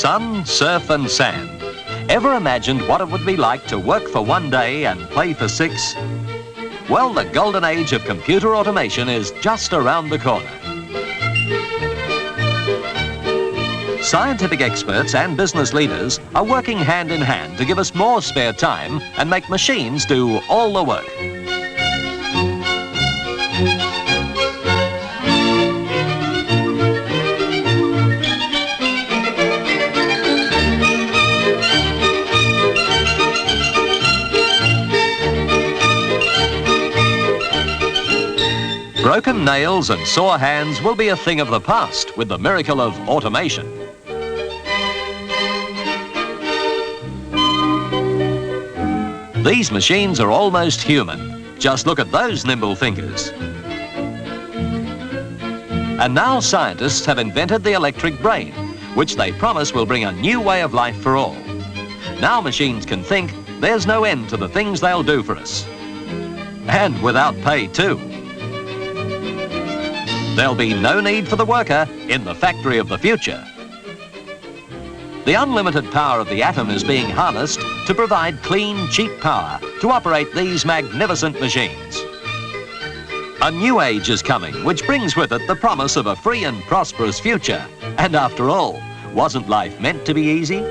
Sun, surf and sand. Ever imagined what it would be like to work for one day and play for 6? Well, the golden age of computer automation is just around the corner. Scientific experts and business leaders are working hand in hand to give us more spare time and make machines do all the work. Broken nails and sore hands will be a thing of the past with the miracle of automation. These machines are almost human. Just look at those nimble fingers. And now scientists have invented the electric brain, which they promise will bring a new way of life for all. Now machines can think, there's no end to the things they'll do for us. And without pay too. There'll be no need for the worker in the factory of the future. The unlimited power of the atom is being harnessed to provide clean, cheap power to operate these magnificent machines. A new age is coming, which brings with it the promise of a free and prosperous future. And after all, wasn't life meant to be easy?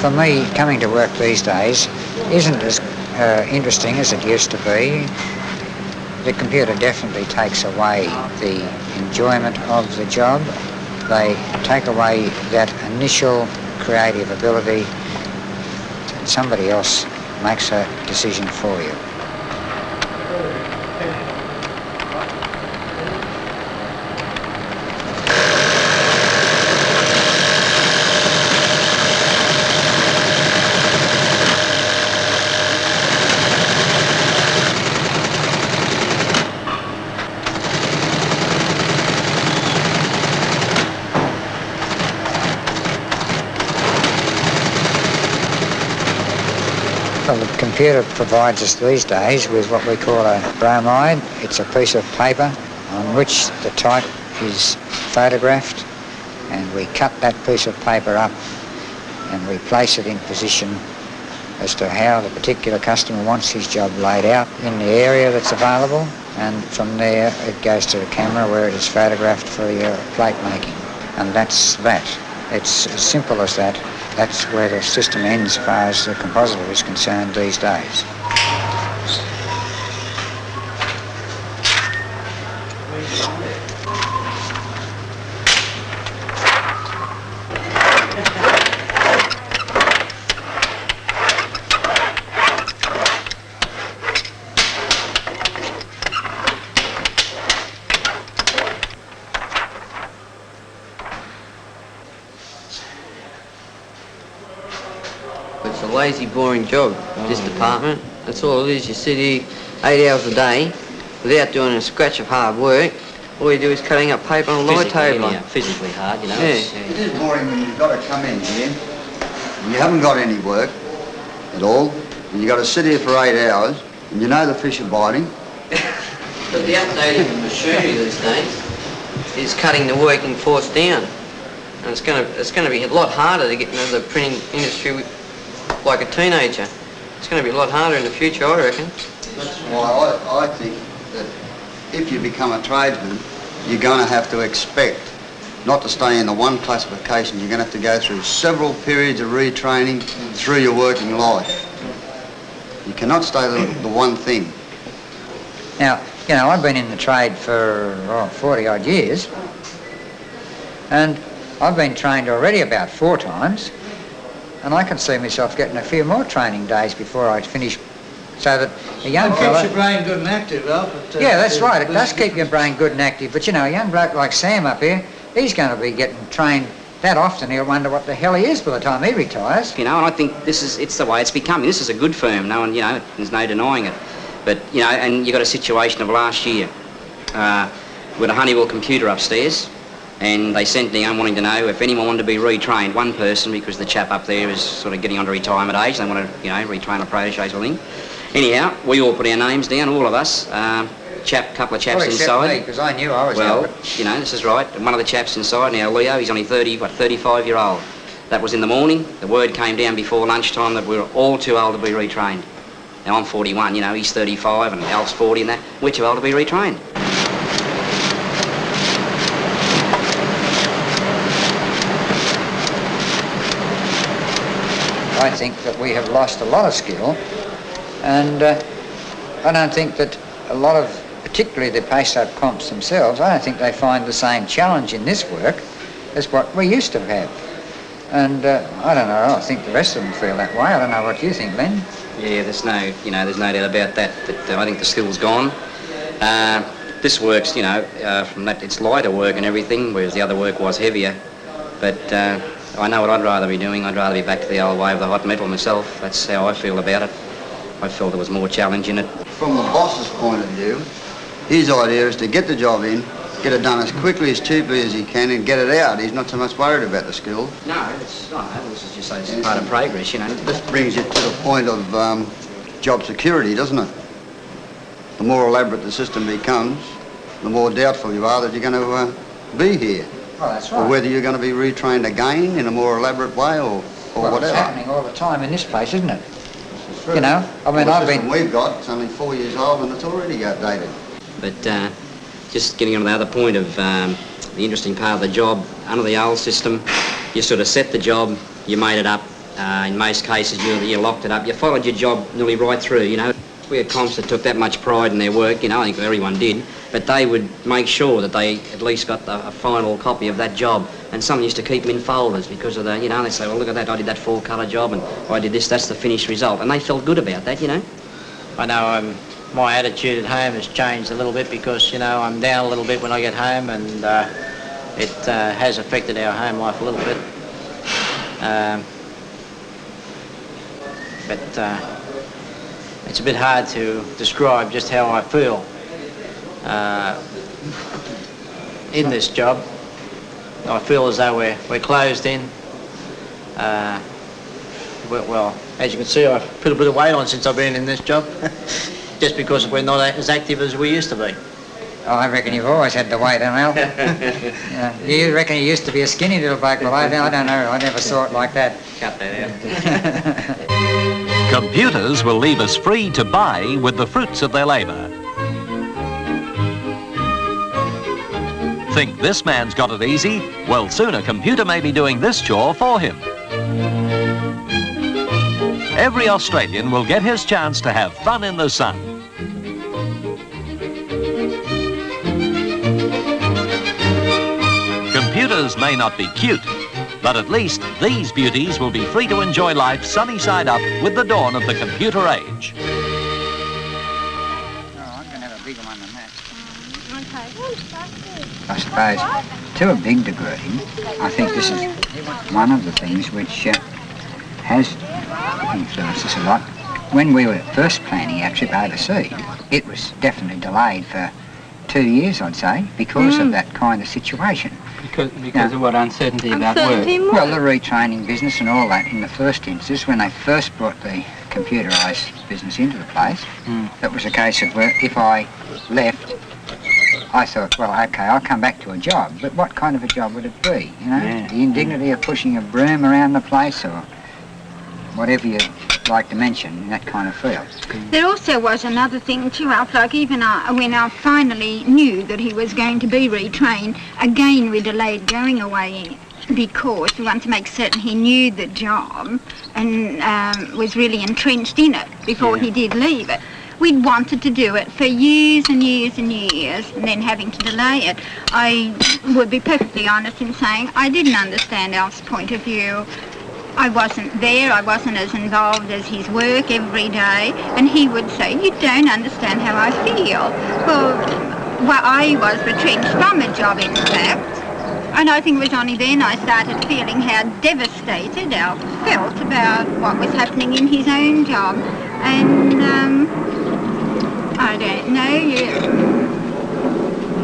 For me, coming to work these days isn't as interesting as it used to be. The computer definitely takes away the enjoyment of the job. They take away that initial creative ability. Somebody else makes a decision for you. Well, the computer provides us these days with what we call a bromide. It's a piece of paper on which the type is photographed, and we cut that piece of paper up and we place it in position as to how the particular customer wants his job laid out in the area that's available, and from there it goes to the camera where it is photographed for your plate making. And that's that. It's as simple as that. That's where the system ends as far as the compositor is concerned these days. It's a lazy, boring job, this department. That's all it is. You sit here 8 hours a day without doing a scratch of hard work. All you do is cutting up paper on a light table. Yeah, physically hard, you know. Yeah. It is boring when you've got to come in here and you haven't got any work at all, and you've got to sit here for 8 hours, and you know the fish are biting. But the updating of machinery these days is cutting the working force down. And it's going to be a lot harder to get into the printing industry like a teenager. It's going to be a lot harder in the future, I reckon. That's why I think that if you become a tradesman, you're going to have to expect not to stay in the one classification. You're going to have to go through several periods of retraining through your working life. You cannot stay the one thing. Now, you know, I've been in the trade for 40 odd years, and I've been trained already about 4 times, and I can see myself getting a few more training days before I finish, so that a young fella... It keeps your brain good and active, Ralph. Yeah, that's right, it does keep your brain good and active, but you know, a young bloke like Sam up here, he's going to be getting trained that often, he'll wonder what the hell he is by the time he retires. You know, and I think it's the way it's becoming. This is a good firm, no one, you know, there's no denying it. But, you know, and you got a situation of last year. with a Honeywell computer upstairs, and they sent down wanting to know if anyone wanted to be retrained. One person, because the chap up there was sort of getting onto retirement age, they want to, you know, retrain a protege sort of thing. Anyhow, we all put our names down, all of us. Couple of chaps Well, except inside. me, because I knew I was Well, out. you know, this is right. One of the chaps inside, now Leo, he's only 35-year-old. That was in the morning. The word came down before lunchtime that we were all too old to be retrained. Now I'm 41, you know, he's 35 and Al's 40 and that. We're too old to be retrained. I think that we have lost a lot of skill, and I don't think that a lot of, particularly the pace-up comps themselves, I don't think they find the same challenge in this work as what we used to have. And I don't know, I think the rest of them feel that way. I don't know what you think, Len. Yeah, there's no doubt about that. But I think the skill's gone. This works, you know, from that it's lighter work and everything, whereas the other work was heavier. But I know what I'd rather be doing. I'd rather be back to the old way of the hot metal myself. That's how I feel about it. I felt there was more challenge in it. From the boss's point of view, his idea is to get the job in, get it done as quickly, as cheaply as he can, and get it out. He's not so much worried about the skill. No, it's not. This is just it's part of progress, you know. This brings you to the point of job security, doesn't it? The more elaborate the system becomes, the more doubtful you are that you're going to be here. Well, that's Or right. whether you're going to be retrained again in a more elaborate way or Well, whatever. it's happening all the time in this place, isn't it? You know, I mean, The I've system been... we've got, it's only 4 years old and it's already outdated. But just getting on to the other point of the interesting part of the job, under the old system, you sort of set the job, you made it up. In most cases, you locked it up. You followed your job nearly right through, you know. We had comps that took that much pride in their work, you know, I think everyone did, but they would make sure that they at least got a final copy of that job. And some used to keep them in folders because of the, you know, they say, well, look at that, I did that 4-colour job and I did this, that's the finished result. And they felt good about that, you know. I know my attitude at home has changed a little bit because, you know, I'm down a little bit when I get home, and it has affected our home life a little bit. But it's a bit hard to describe just how I feel in this job. I feel as though we're closed in. Well, as you can see, I've put a bit of weight on since I've been in this job, just because we're not as active as we used to be. Oh, I reckon you've always had the weight on, Al. Yeah. You reckon you used to be a skinny little bloke, but I don't know, I never saw it like that. Cut that out. Computers will leave us free to buy with the fruits of their labour. Think this man's got it easy? Well, soon a computer may be doing this chore for him. Every Australian will get his chance to have fun in the sun. Computers may not be cute, but at least these beauties will be free to enjoy life sunny side up with the dawn of the computer age. Oh, I'm going to have a bigger one than that. I suppose, to a big degree, I think this is one of the things which has influenced us a lot. When we were first planning our trip overseas, it was definitely delayed for 2 years, I'd say, because of that kind of situation. Because of what? Uncertainty about work? Well, the retraining business and all that in the first instance, when they first brought the computerised business into the place, it was a case of where if I left, I thought, well, OK, I'll come back to a job, but what kind of a job would it be, you know? Yeah. The indignity of pushing a broom around the place or whatever you like to mention, that kind of feel. There also was another thing too, Alf, like even when I finally knew that he was going to be retrained, again we delayed going away because we wanted to make certain he knew the job and was really entrenched in it before he did leave it. We'd wanted to do it for years and years and years, and then having to delay it. I would be perfectly honest in saying I didn't understand Alf's point of view. I wasn't there, I wasn't as involved as his work every day, and he would say, you don't understand how I feel. Well, I was retrenched from a job, in fact, and I think it was only then I started feeling how devastated Alf felt about what was happening in his own job. And, I don't know,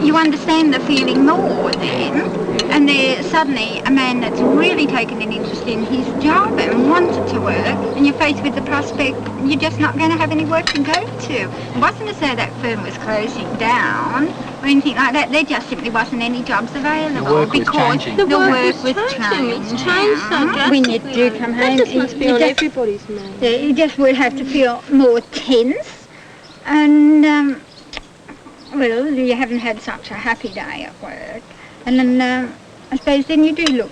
you understand the feeling more then. And there's suddenly a man that's really taken an interest in his job and wanted to work, and you're faced with the prospect you're just not going to have any work to go to. It wasn't as though that firm was closing down or anything like that. There just simply wasn't any jobs available. The work was changing. The work was changing. It's changed so drastically. When you do come home, that just must be on everybody's mind. Yeah, you just would have to feel more tense, and well, you haven't had such a happy day at work, and then I suppose then you do look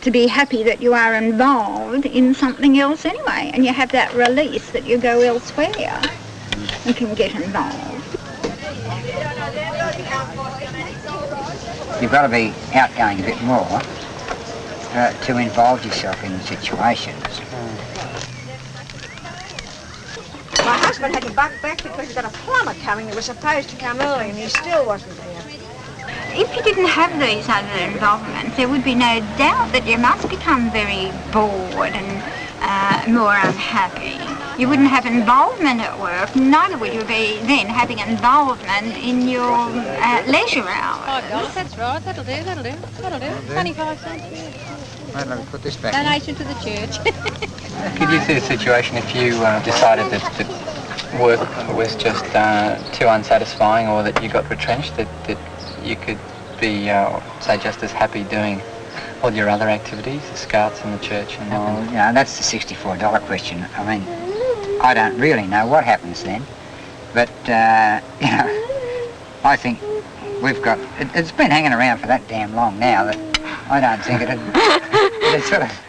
to be happy that you are involved in something else anyway, and you have that release that you go elsewhere and can get involved. You've got to be outgoing a bit more to involve yourself in situations. My husband had to buck back because he got a plumber coming that was supposed to come early and he still wasn't there. If you didn't have these other involvements, there would be no doubt that you must become very bored and more unhappy. You wouldn't have involvement at work, neither would you be then having involvement in your leisure hours. $5, that's right, that'll do. 25 cents. Right, let me put this back. Donation to the church. Could you see a situation if you decided that work was just too unsatisfying, or that you got retrenched, that you could be, say, just as happy doing all your other activities, the scouts and the church and Well, you know, that's the $64 question. I mean, I don't really know what happens then, but, you know, I think we've got... It's been hanging around for that damn long now that I don't think it'd sort of...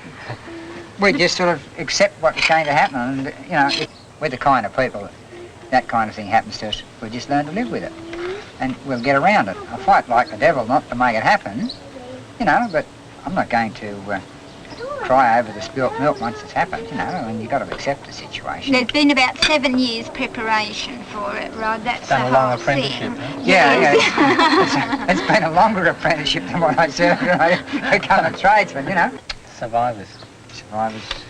We just sort of accept what's going to happen, and, you know, if we're the kind of people that kind of thing happens to us, we just learn to live with it, and we'll get around it. I fight like the devil not to make it happen, you know, but I'm not going to cry over the spilt milk once it's happened, you know, and you've got to accept the situation. There's been about 7 years preparation for it, Rod. That's done a the long whole apprenticeship. thing. Yeah. It's been a longer apprenticeship than what I served when I become a tradesman, you know. survivors.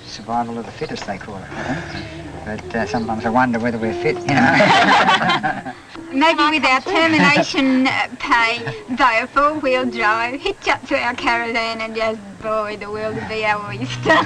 Survival of the fittest, they call it, I think. But sometimes I wonder whether we're fit, you know. Maybe with our termination pay, buy a four-wheel drive, hitch up to our caravan and just, boy, the world would be our oyster.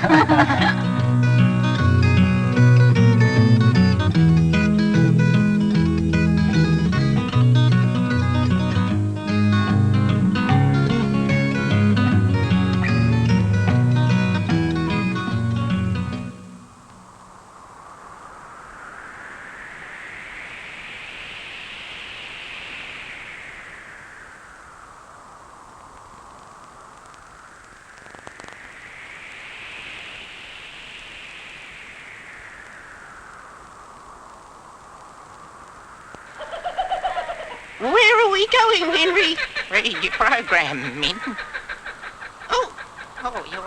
Where are we going, Henry? Read your program, Min. Oh, you're